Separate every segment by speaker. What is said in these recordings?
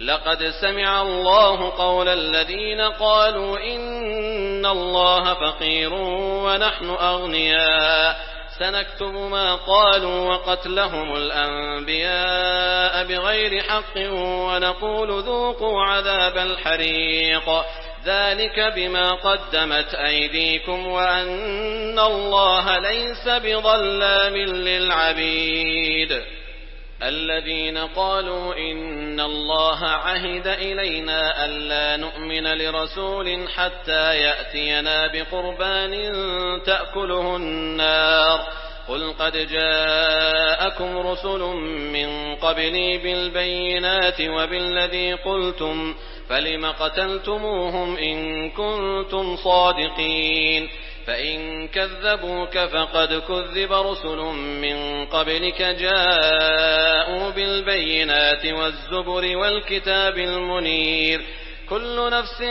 Speaker 1: لقد سمع الله قول الذين قالوا إن الله فقير ونحن أغنياء سنكتب ما قالوا وقتلهم الأنبياء بغير حق ونقول ذوقوا عذاب الحريق ذلك بما قدمت أيديكم وأن الله ليس بظلام للعبيد. الذين قالوا إن الله عهد إلينا ألا نؤمن لرسول حتى يأتينا بقربان تأكله النار قل قد جاءكم رسل من قبلي بالبينات وبالذي قلتم فلم قتلتموهم إن كنتم صادقين فإن كذبوك فقد كذب رسل من قبلك جاءوا بالبينات والزبر والكتاب المنير كل نفس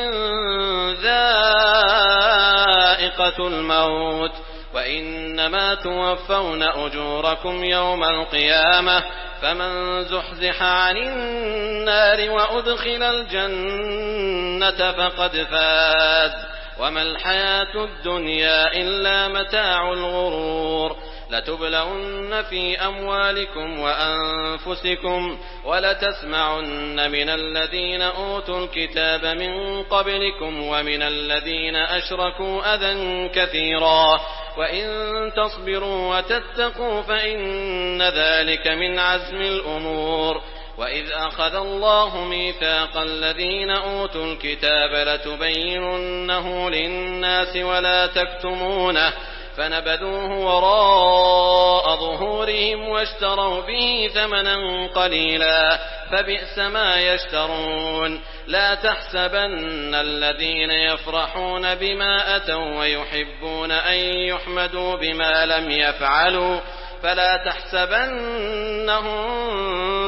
Speaker 1: ذائقة الموت وإنما توفون أجوركم يوم القيامة فمن زحزح عن النار وأدخل الجنة فقد فاز وما الحياة الدنيا إلا متاع الغرور لتبلون في أموالكم وأنفسكم ولتسمعن من الذين أوتوا الكتاب من قبلكم ومن الذين أشركوا أذى كثيرا وإن تصبروا وتتقوا فإن ذلك من عزم الأمور. وإذ أخذ الله ميثاق الذين أوتوا الكتاب لتبيننه للناس ولا تكتمونه فنبذوه وراء ظهورهم واشتروا به ثمنا قليلا فبئس ما يشترون. لا تحسبن الذين يفرحون بما أتوا ويحبون أن يحمدوا بما لم يفعلوا فلا تحسبنهم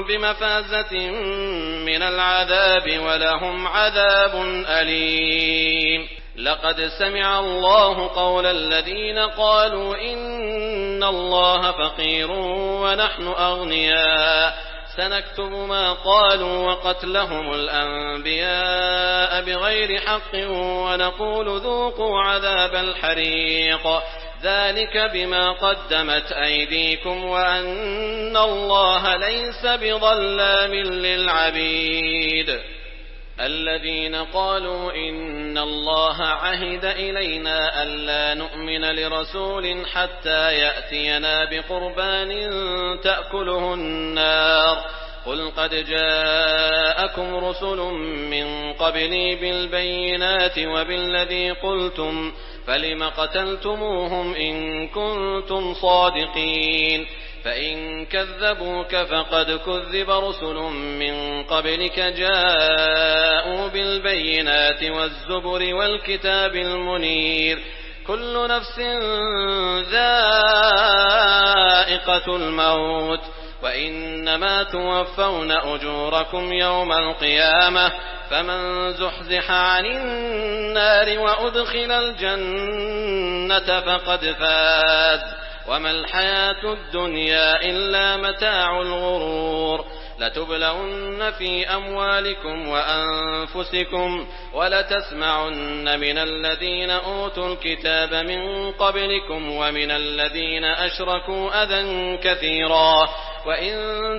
Speaker 1: بمفازة من العذاب ولهم عذاب أليم. لقد سمع الله قول الذين قالوا إن الله فقير ونحن أغنياء سنكتب ما قالوا وقتلهم الأنبياء بغير حق ونقول ذوقوا عذاب الحريق ذلك بما قدمت أيديكم وأن الله ليس بظلام للعبيد. الذين قالوا إن الله عهد إلينا ألا نؤمن لرسول حتى يأتينا بقربان تأكله النار قل قد جاءكم رسل من قبلي بالبينات وبالذي قلتم فلم قتلتموهم إن كنتم صادقين فإن كذبوك فقد كذب رسل من قبلك جاءوا بالبينات والزبر والكتاب المنير كل نفس ذائقة الموت وإنما توفون أجوركم يوم القيامة فمن زحزح عن النار وأدخل الجنة فقد فاز وما الحياة الدنيا إلا متاع الغرور لتبلون في أموالكم وأنفسكم ولتسمعن من الذين أوتوا الكتاب من قبلكم ومن الذين أشركوا أذى كثيرا وإن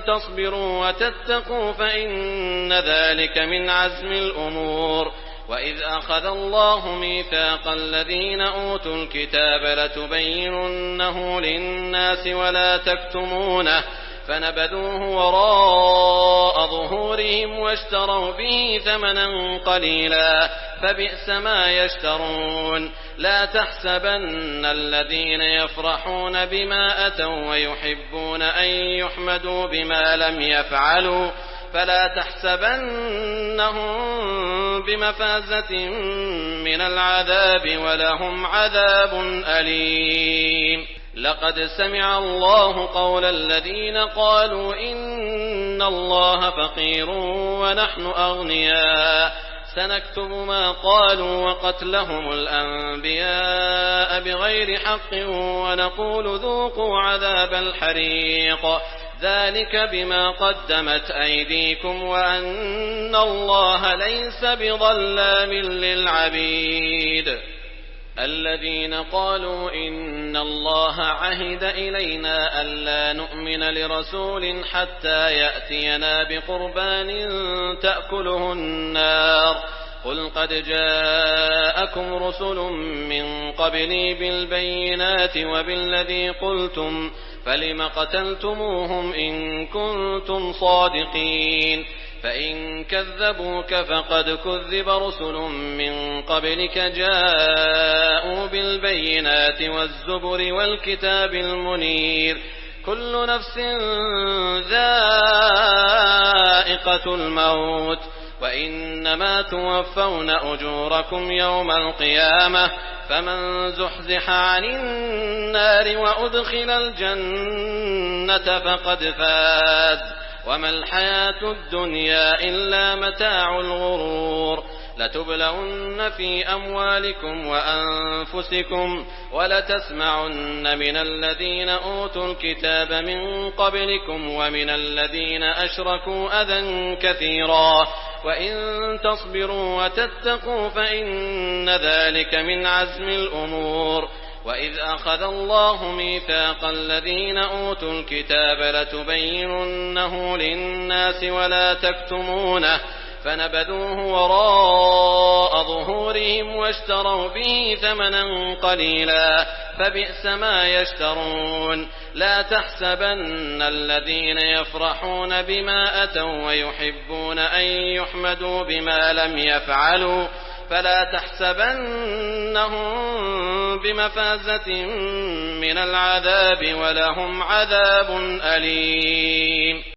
Speaker 1: تصبروا وتتقوا فإن ذلك من عزم الأمور. وإذ أخذ الله ميثاق الذين أوتوا الكتاب لتبيننه للناس ولا تكتمونه فنبذوه وراء ظهورهم واشتروا به ثمنا قليلا فبئس ما يشترون. لا تحسبن الذين يفرحون بما أتوا ويحبون أن يحمدوا بما لم يفعلوا فلا تحسبنهم بمفازة من العذاب ولهم عذاب أليم. لقد سمع الله قول الذين قالوا إن الله فقير ونحن أغنياء سنكتب ما قالوا وقتلهم الأنبياء بغير حق ونقول ذوقوا عذاب الحريق ذلك بما قدمت أيديكم وأن الله ليس بظلام للعبيد. الذين قالوا إن الله عهد إلينا ألا نؤمن لرسول حتى يأتينا بقربان تأكله النار قل قد جاءكم رسل من قبلي بالبينات وبالذي قلتم فلم قتلتموهم إن كنتم صادقين فإن كذبوك فقد كذب رسل من قبلك جاءوا بالبينات والزبر والكتاب المنير كل نفس ذائقة الموت وإنما توفون أجوركم يوم القيامة فمن زحزح عن النار وأدخل الجنة فقد فاز وما الحياة الدنيا إلا متاع الغرور لتبلون في أموالكم وأنفسكم ولتسمعن من الذين أوتوا الكتاب من قبلكم ومن الذين أشركوا أذى كثيرا وإن تصبروا وتتقوا فإن ذلك من عزم الأمور وإذ أخذ الله ميثاق الذين أوتوا الكتاب لتبيننه للناس ولا تكتمونه فنبذوه وراء ظهورهم واشتروا به ثمنا قليلا فبئس ما يشترون لا تحسبن الذين يفرحون بما أتوا ويحبون أن يحمدوا بما لم يفعلوا فلا تحسبنهم بمفازة من العذاب ولهم عذاب أليم.